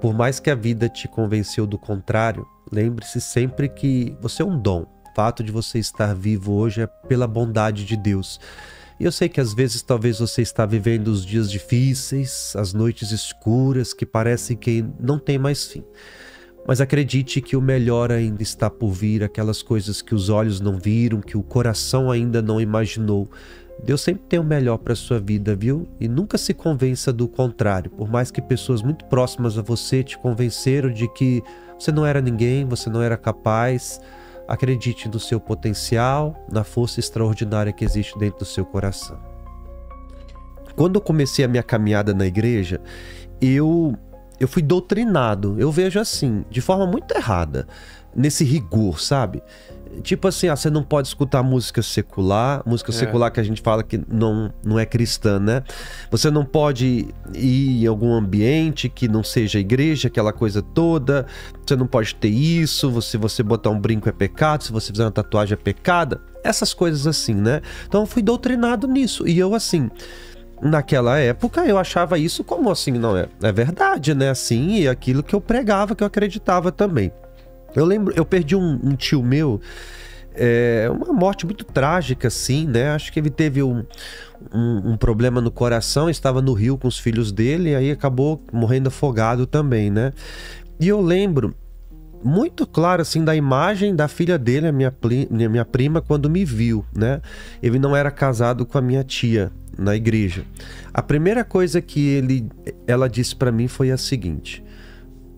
Por mais que a vida te convenceu do contrário, lembre-se sempre que você é um dom. O fato de você estar vivo hoje é pela bondade de Deus. E eu sei que às vezes talvez você está vivendo os dias difíceis, as noites escuras que parecem que não tem mais fim. Mas acredite que o melhor ainda está por vir, aquelas coisas que os olhos não viram, que o coração ainda não imaginou. Deus sempre tem o melhor para a sua vida, viu? E nunca se convença do contrário. Por mais que pessoas muito próximas a você te convenceram de que você não era ninguém, você não era capaz, acredite no seu potencial, na força extraordinária que existe dentro do seu coração. Quando eu comecei a minha caminhada na igreja, eu fui doutrinado, eu vejo assim, de forma muito errada, nesse rigor, sabe? Tipo assim, você não pode escutar música secular que a gente fala que não é cristã, né? Você não pode ir em algum ambiente que não seja igreja, aquela coisa toda. Você não pode ter isso, se você botar um brinco é pecado, se você fizer uma tatuagem é pecado. Essas coisas assim, né? Então eu fui doutrinado nisso. E eu assim, naquela época eu achava isso como assim, não é verdade, né? Assim, e aquilo que eu pregava, que eu acreditava também. Eu lembro, eu perdi um tio meu, uma morte muito trágica, assim, né? Acho que ele teve um problema no coração, estava no rio com os filhos dele, e aí acabou morrendo afogado também, né? E eu lembro muito claro, assim, da imagem da filha dele, a minha prima, quando me viu, né? Ele não era casado com a minha tia na igreja. A primeira coisa que ela disse para mim foi a seguinte: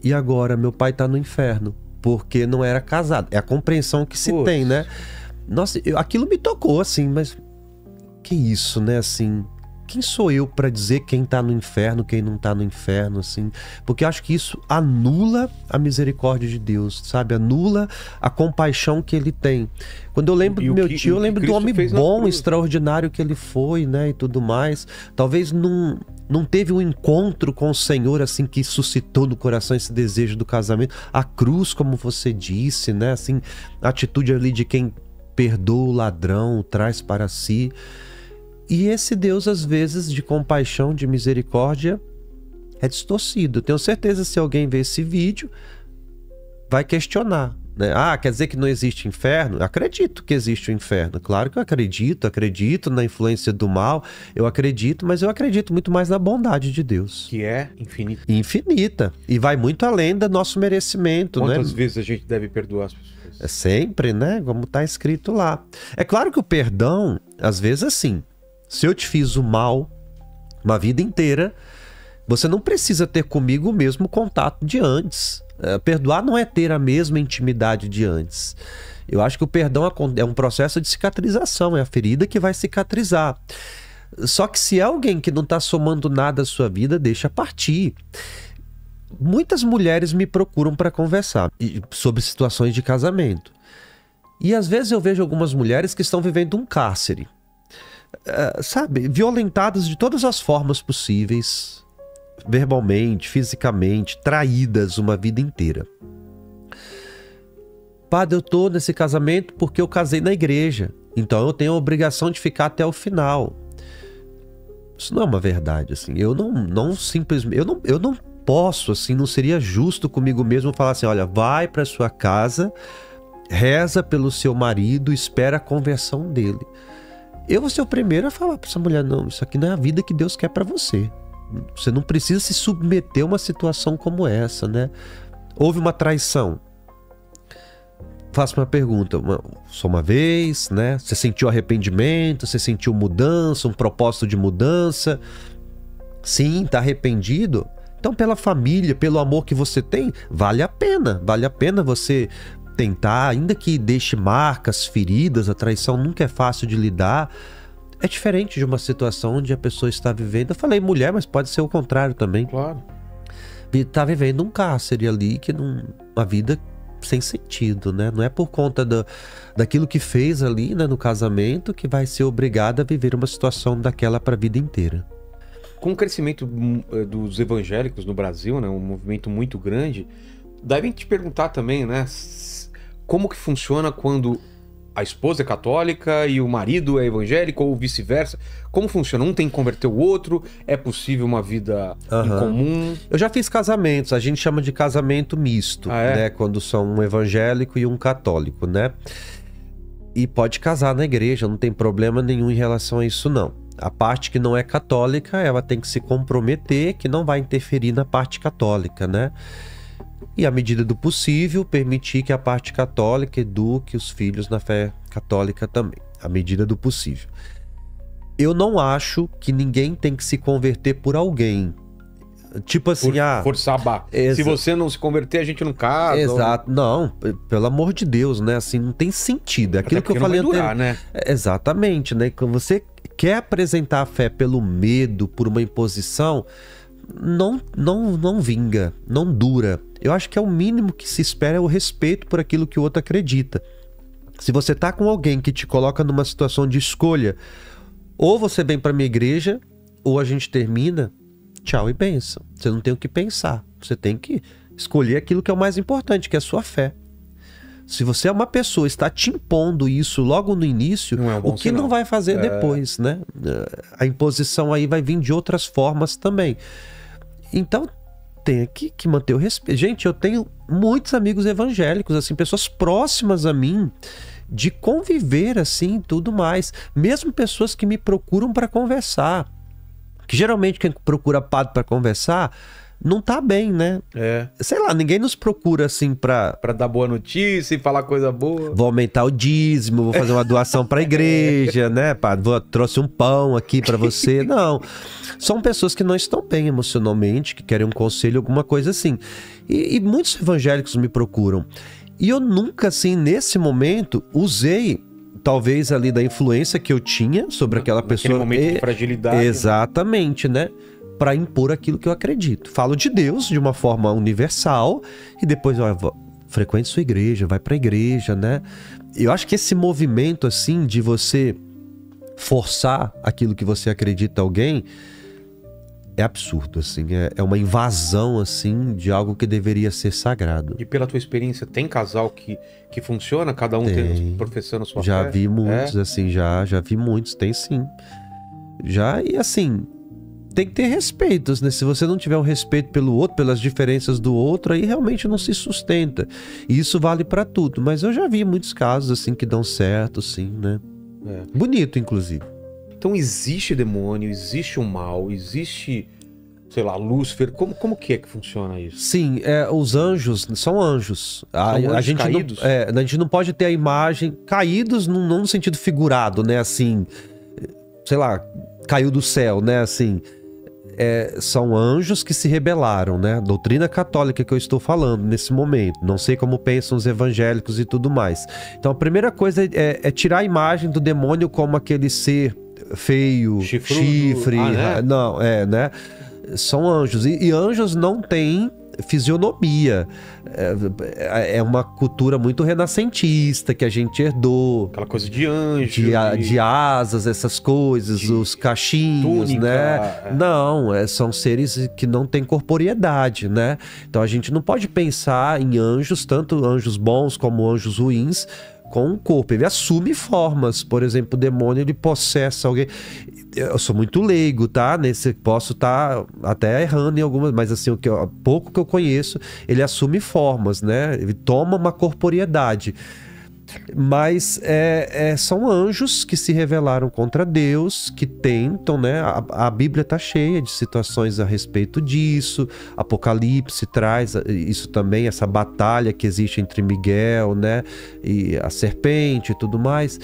e agora, meu pai tá no inferno, porque não era casado. É a compreensão que se tem, né? Nossa, aquilo me tocou, assim, mas que isso, né, assim? Quem sou eu para dizer quem tá no inferno, quem não tá no inferno, assim? Porque eu acho que isso anula a misericórdia de Deus, sabe? Anula a compaixão que ele tem. Quando eu lembro do meu tio, eu lembro do homem bom, extraordinário que ele foi, né, e tudo mais. Talvez não teve um encontro com o Senhor, assim, que suscitou no coração esse desejo do casamento. A cruz, como você disse, né, assim, a atitude ali de quem perdoa o ladrão, o traz para si. E esse Deus, às vezes, de compaixão, de misericórdia, é distorcido. Eu tenho certeza, se alguém ver esse vídeo, vai questionar, né? Ah, quer dizer que não existe inferno? Eu acredito que existe o inferno. Claro que eu acredito na influência do mal, eu acredito, mas eu acredito muito mais na bondade de Deus. Que é infinita. Infinita. E vai muito além do nosso merecimento, né? Quantas vezes a gente deve perdoar as pessoas? É sempre, né? Como está escrito lá. É claro que o perdão, às vezes, assim, se eu te fiz o mal uma vida inteira, você não precisa ter comigo o mesmo contato de antes. Perdoar não é ter a mesma intimidade de antes. Eu acho que o perdão é um processo de cicatrização, é a ferida que vai cicatrizar. Só que se é alguém que não está somando nada à sua vida, deixa partir. Muitas mulheres me procuram para conversar sobre situações de casamento. E às vezes eu vejo algumas mulheres que estão vivendo um cárcere. Sabe, violentadas de todas as formas possíveis, verbalmente, fisicamente, traídas uma vida inteira. Padre, eu tô nesse casamento porque eu casei na igreja, então eu tenho a obrigação de ficar até o final. Isso não é uma verdade, assim. Eu não posso, assim, não seria justo comigo mesmo falar assim: olha, vai para sua casa, reza pelo seu marido, espera a conversão dele. Eu vou ser o primeiro a falar para essa mulher: não, isso aqui não é a vida que Deus quer para você. Você não precisa se submeter a uma situação como essa, né? Houve uma traição. Faço uma pergunta, só uma vez, né? Você sentiu arrependimento? Você sentiu mudança, um propósito de mudança? Sim, tá arrependido? Então, pela família, pelo amor que você tem, vale a pena você tentar, ainda que deixe marcas, feridas. A traição nunca é fácil de lidar. É diferente de uma situação onde a pessoa está vivendo, eu falei mulher, mas pode ser o contrário também. Claro. Está vivendo um cárcere ali, uma vida sem sentido, né? Não é por conta daquilo que fez ali, né, no casamento, que vai ser obrigada a viver uma situação daquela para a vida inteira. Com o crescimento dos evangélicos no Brasil, né, um movimento muito grande, devem te perguntar também, né, como que funciona quando a esposa é católica e o marido é evangélico ou vice-versa? Como funciona? Um tem que converter o outro? É possível uma vida em comum? Eu já fiz casamentos, a gente chama de casamento misto, né? Quando são um evangélico e um católico, né? E pode casar na igreja, não tem problema nenhum em relação a isso, não. A parte que não é católica, ela tem que se comprometer que não vai interferir na parte católica, né? E, à medida do possível, permitir que a parte católica eduque os filhos na fé católica também, à medida do possível. Eu não acho que ninguém tem que se converter por alguém. Tipo assim, forçar a barra. Se você não se converter, a gente não casa. Exato. Não, pelo amor de Deus, né? Assim, não tem sentido. É aquilo que eu falei anteriormente, né? Exatamente, né? Quando você quer apresentar a fé pelo medo, por uma imposição, não vinga, não dura. Eu acho que é o mínimo que se espera, é o respeito por aquilo que o outro acredita. Se você tá com alguém que te coloca numa situação de escolha, ou você vem pra minha igreja, ou a gente termina, tchau e bênção. Você não tem o que pensar. Você tem que escolher aquilo que é o mais importante, que é a sua fé. Se você é uma pessoa, está te impondo isso logo no início, o que não vai fazer depois, né? A imposição aí vai vir de outras formas também. Então, tem que manter o respeito. Gente, eu tenho muitos amigos evangélicos, assim, pessoas próximas a mim, de conviver assim, tudo mais. Mesmo pessoas que me procuram para conversar. Que geralmente quem procura padre para conversar não tá bem, né? Sei lá, ninguém nos procura assim pra dar boa notícia e falar coisa boa. Vou aumentar o dízimo, vou fazer uma doação pra igreja, né? Trouxe um pão aqui pra você. Não. São pessoas que não estão bem emocionalmente, que querem um conselho, alguma coisa assim. E muitos evangélicos me procuram. E eu nunca, assim, nesse momento, usei talvez ali da influência que eu tinha sobre aquela pessoa. Naquele momento de fragilidade. Exatamente, né? Para impor aquilo que eu acredito. Falo de Deus de uma forma universal e depois, frequente sua igreja, vai para a igreja, né? Eu acho que esse movimento, assim, de você forçar aquilo que você acredita a alguém é absurdo, assim. É uma invasão, assim, de algo que deveria ser sagrado. E pela tua experiência, tem casal que funciona? Cada um professando sua fé? Já vi muitos, assim, já vi muitos, tem sim. E assim, tem que ter respeitos, né? Se você não tiver um respeito pelo outro, pelas diferenças do outro, aí realmente não se sustenta. E isso vale pra tudo. Mas eu já vi muitos casos, assim, que dão certo, sim, né? Bonito, inclusive. Então existe demônio, existe o mal, existe, sei lá, Lúcifer. Como que funciona isso? Sim, os anjos são anjos. A gente caídos? A gente não pode ter a imagem... Caídos não no sentido figurado, né? Assim, sei lá, caiu do céu, né? Assim... são anjos que se rebelaram, né? Doutrina católica que eu estou falando nesse momento. Não sei como pensam os evangélicos e tudo mais. Então a primeira coisa é tirar a imagem do demônio como aquele ser feio, chifre. Né? Não, né? São anjos. E anjos não têm fisionomia. É uma cultura muito renascentista que a gente herdou. Aquela coisa de anjo. De asas, essas coisas, os cachinhos, túnica, né? Não, são seres que não têm corporeidade, né? Então a gente não pode pensar em anjos, tanto anjos bons como anjos ruins, com um corpo. Ele assume formas. Por exemplo, o demônio, ele possessa alguém. Eu sou muito leigo, tá? Posso estar até errando em algumas, mas assim, pouco que eu conheço, ele assume formas, né? Ele toma uma corporeidade. Mas são anjos que se rebelaram contra Deus, que tentam, né? A Bíblia está cheia de situações a respeito disso. Apocalipse traz isso também, essa batalha que existe entre Miguel, né? E a serpente e tudo mais.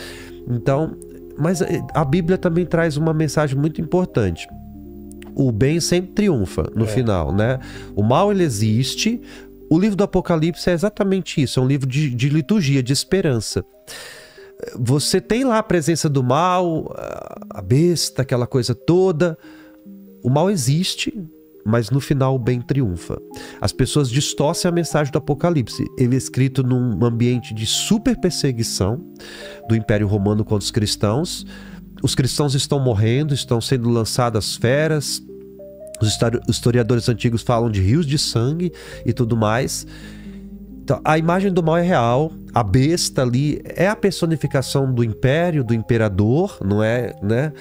Então, mas a Bíblia também traz uma mensagem muito importante. O bem sempre triunfa no final, né? O mal, ele existe. O livro do Apocalipse é exatamente isso. É um livro de liturgia, de esperança. Você tem lá a presença do mal, a besta, aquela coisa toda. O mal existe, mas no final o bem triunfa. As pessoas distorcem a mensagem do Apocalipse. Ele é escrito num ambiente de super perseguição do Império Romano contra os cristãos. Os cristãos estão morrendo, estão sendo lançadas feras. Os historiadores antigos falam de rios de sangue e tudo mais. Então, a imagem do mal é real, a besta ali é a personificação do império, do imperador, não é, né?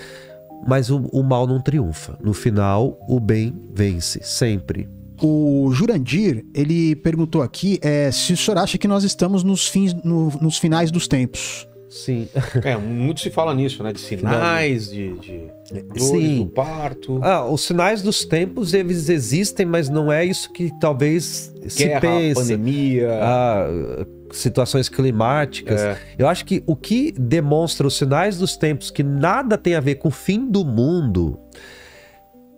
Mas o mal não triunfa. No final, o bem vence, sempre. O Jurandir, ele perguntou aqui se o senhor acha que nós estamos nos finais dos tempos. Sim. Muito se fala nisso, né? De sinais, de dores do parto. Os sinais dos tempos, eles existem, mas não é isso que talvez se pensa. Pandemia. Situações climáticas. Eu acho que o que demonstra os sinais dos tempos, que nada tem a ver com o fim do mundo,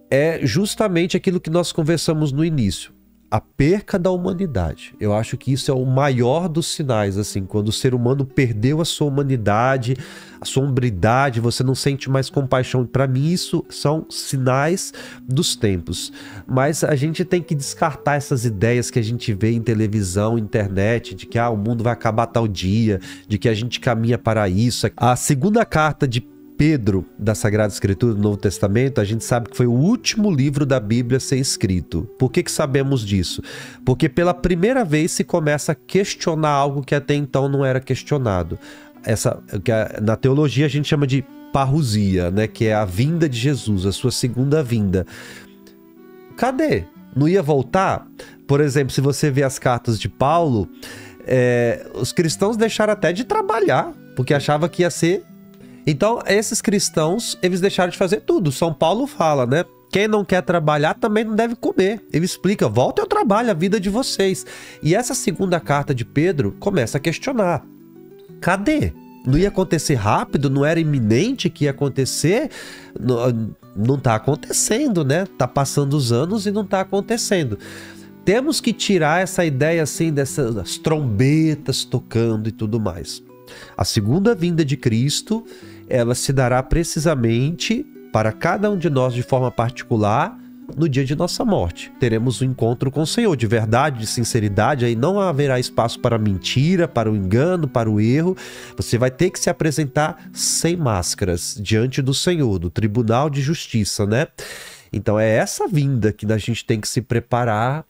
é justamente aquilo que nós conversamos no início. A perca da humanidade. Eu acho que isso é o maior dos sinais, assim, quando o ser humano perdeu a sua humanidade, a sua hombridade, você não sente mais compaixão. Para mim, isso são sinais dos tempos. Mas a gente tem que descartar essas ideias que a gente vê em televisão, internet, de que o mundo vai acabar tal dia, de que a gente caminha para isso. A segunda carta de Pedro, da Sagrada Escritura do Novo Testamento, a gente sabe que foi o último livro da Bíblia a ser escrito. Por que sabemos disso? Porque pela primeira vez se começa a questionar algo que até então não era questionado. Na teologia a gente chama de parousia, né? Que é a vinda de Jesus, a sua segunda vinda. Cadê? Não ia voltar? Por exemplo, se você vê as cartas de Paulo, os cristãos deixaram até de trabalhar, porque achavam que ia ser... Então, esses cristãos, eles deixaram de fazer tudo. São Paulo fala, né? Quem não quer trabalhar também não deve comer. Ele explica, volta ao trabalho, a vida de vocês. E essa segunda carta de Pedro começa a questionar. Cadê? Não ia acontecer rápido? Não era iminente que ia acontecer? Não tá acontecendo, né? Tá passando os anos e não tá acontecendo. Temos que tirar essa ideia assim dessas trombetas tocando e tudo mais. A segunda vinda de Cristo, ela se dará precisamente para cada um de nós de forma particular no dia de nossa morte. Teremos um encontro com o Senhor de verdade, de sinceridade, aí não haverá espaço para mentira, para o engano, para o erro. Você vai ter que se apresentar sem máscaras diante do Senhor, do Tribunal de Justiça, né? Então é essa vinda que a gente tem que se preparar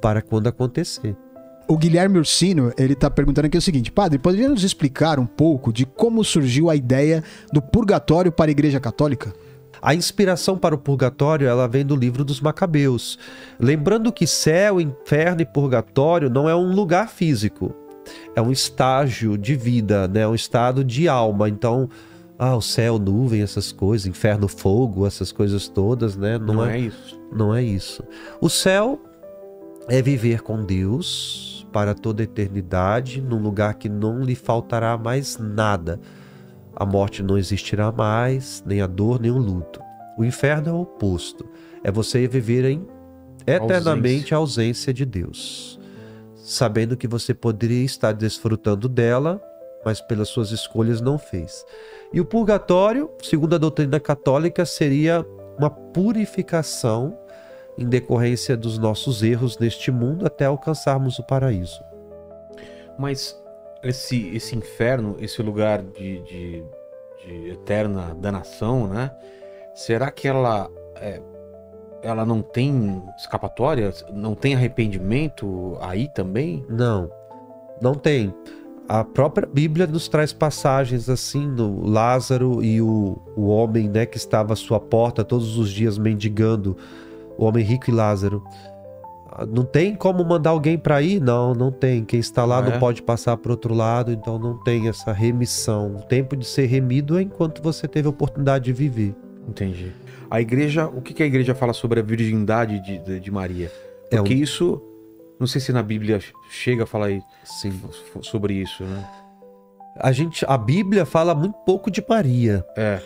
para quando acontecer. O Guilherme Ursino, ele tá perguntando aqui o seguinte: Padre, poderia nos explicar um pouco de como surgiu a ideia do purgatório para a Igreja Católica? A inspiração para o purgatório, ela vem do livro dos Macabeus. Lembrando que céu, inferno e purgatório não é um lugar físico. É um estágio de vida, né? Um estado de alma. Então, o céu, nuvem, essas coisas, inferno, fogo, essas coisas todas, né? Não é isso. Não é isso. O céu é viver com Deus para toda a eternidade, num lugar que não lhe faltará mais nada. A morte não existirá mais, nem a dor, nem o luto. O inferno é o oposto. É você viver eternamente a ausência de Deus. Sabendo que você poderia estar desfrutando dela, mas pelas suas escolhas não fez. E o purgatório, segundo a doutrina católica, seria uma purificação em decorrência dos nossos erros neste mundo até alcançarmos o paraíso. Mas esse inferno, esse lugar de eterna danação, né? Será que ela não tem escapatória? Não tem arrependimento aí também? Não tem. A própria Bíblia nos traz passagens assim, no Lázaro e o homem, né, que estava à sua porta todos os dias mendigando, o homem rico e Lázaro. Não tem como mandar alguém para ir? Não tem. Quem está lá não pode passar para o outro lado, então não tem essa remissão. O tempo de ser remido é enquanto você teve a oportunidade de viver. Entendi. A igreja, o que a igreja fala sobre a virgindade de Maria? Porque isso, não sei se na Bíblia chega a falar sobre isso, né? A Bíblia fala muito pouco de Maria,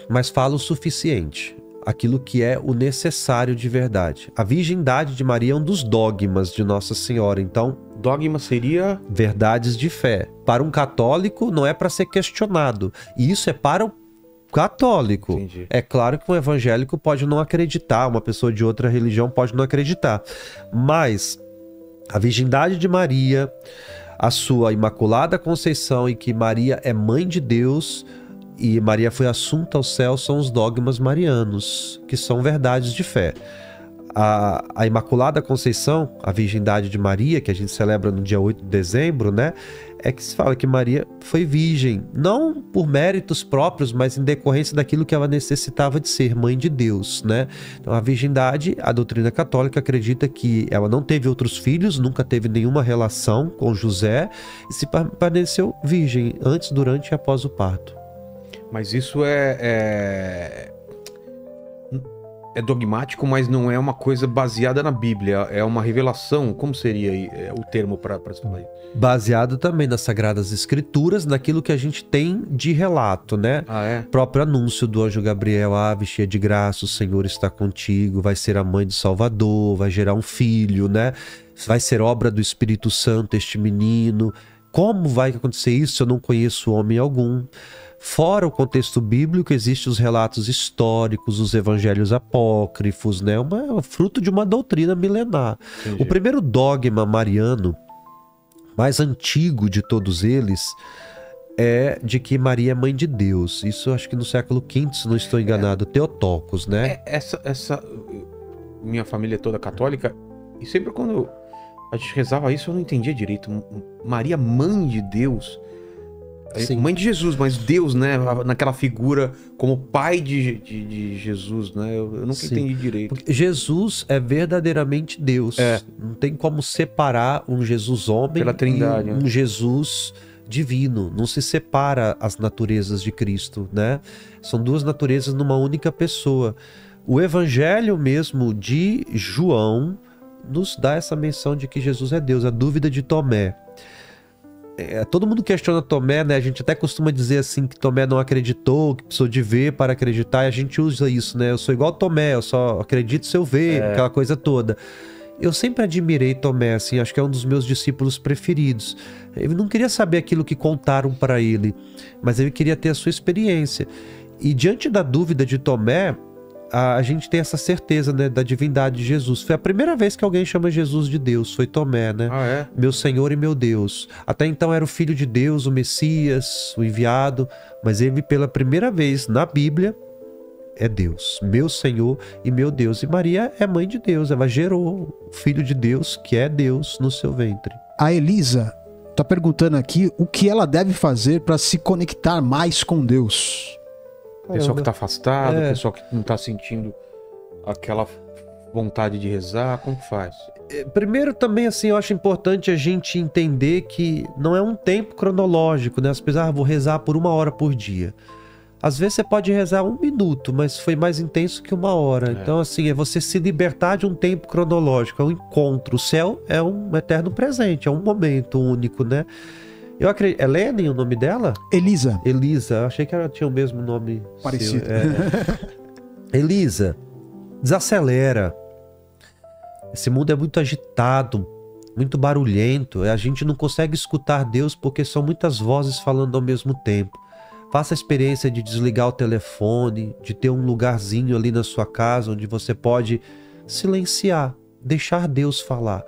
mas fala o suficiente. Aquilo que é o necessário de verdade. A virgindade de Maria é um dos dogmas de Nossa Senhora, então... Dogma seria? Verdades de fé. Para um católico não é para ser questionado. E isso é para o católico. Entendi. É claro que um evangélico pode não acreditar, uma pessoa de outra religião pode não acreditar. Mas a virgindade de Maria, a sua Imaculada Conceição e que Maria é mãe de Deus... e Maria foi assunta ao céu, são os dogmas marianos, que são verdades de fé. A Imaculada Conceição, a Virgindade de Maria, que a gente celebra no dia 8 de dezembro, né? É que se fala que Maria foi virgem, não por méritos próprios, mas em decorrência daquilo que ela necessitava de ser, mãe de Deus, né? Então a virgindade, a doutrina católica acredita que ela não teve outros filhos, nunca teve nenhuma relação com José e se permaneceu virgem antes, durante e após o parto. Mas isso é dogmático, mas não é uma coisa baseada na Bíblia, é uma revelação. Como seria o termo para se falar isso? Baseado também nas Sagradas Escrituras, naquilo que a gente tem de relato, né? Ah, é? O próprio anúncio do anjo Gabriel: ave cheia de graça, o Senhor está contigo, vai ser a mãe do Salvador, vai gerar um filho, né? Vai ser obra do Espírito Santo este menino. Como vai acontecer isso? Eu não conheço homem algum. Fora o contexto bíblico, existem os relatos históricos, os evangelhos apócrifos, né? Fruto de uma doutrina milenar. Entendi. O primeiro dogma mariano, mais antigo de todos eles, é de que Maria é mãe de Deus. Isso acho que no século V, se não estou enganado, Theotokos, né? Minha família é toda católica, e sempre quando a gente rezava isso, eu não entendia direito. Maria, mãe de Deus. Sim. Mãe de Jesus, mas Deus, né? Naquela figura como pai de Jesus, né? Eu nunca entendi direito. Porque Jesus é verdadeiramente Deus. Não tem como separar um Jesus homem pela Trindade, e um Jesus divino. Não se separa as naturezas de Cristo, né? São duas naturezas numa única pessoa. O evangelho mesmo de João nos dá essa menção de que Jesus é Deus. A dúvida de Tomé. Todo mundo questiona Tomé, né? A gente até costuma dizer assim que Tomé não acreditou, que precisou de ver para acreditar, e a gente usa isso, né? Eu sou igual Tomé, eu só acredito se eu ver, aquela coisa toda. Eu sempre admirei Tomé, assim, acho que é um dos meus discípulos preferidos. Ele não queria saber aquilo que contaram para ele, mas ele queria ter a sua experiência. E diante da dúvida de Tomé, a gente tem essa certeza, né, da divindade de Jesus. Foi a primeira vez que alguém chama Jesus de Deus, foi Tomé, né? Ah, é? Meu Senhor e meu Deus. Até então era o Filho de Deus, o Messias, o enviado, mas ele pela primeira vez na Bíblia é Deus, meu Senhor e meu Deus. E Maria é mãe de Deus, ela gerou o Filho de Deus, que é Deus, no seu ventre. A Elisa tá perguntando aqui o que ela deve fazer para se conectar mais com Deus. Pessoal que tá afastado, pessoal que não tá sentindo aquela vontade de rezar, como faz? Primeiro também, assim, eu acho importante a gente entender que não é um tempo cronológico, né? As pessoas, vou rezar por 1 hora por dia. Às vezes você pode rezar 1 minuto, mas foi mais intenso que 1 hora. Então, assim, é você se libertar de um tempo cronológico, é um encontro. O céu é um eterno presente, é um momento único, né? Eu acredito. É Lene o nome dela? Elisa. Elisa, eu achei que ela tinha o mesmo nome. Parecido. Elisa, desacelera. Esse mundo é muito agitado, muito barulhento. A gente não consegue escutar Deus porque são muitas vozes falando ao mesmo tempo. Faça a experiência de desligar o telefone, de ter um lugarzinho ali na sua casa onde você pode silenciar, deixar Deus falar.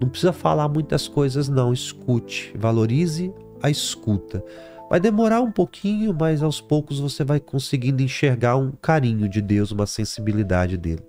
Não precisa falar muitas coisas não, escute, valorize a escuta. Vai demorar um pouquinho, mas aos poucos você vai conseguindo enxergar um carinho de Deus, uma sensibilidade dele.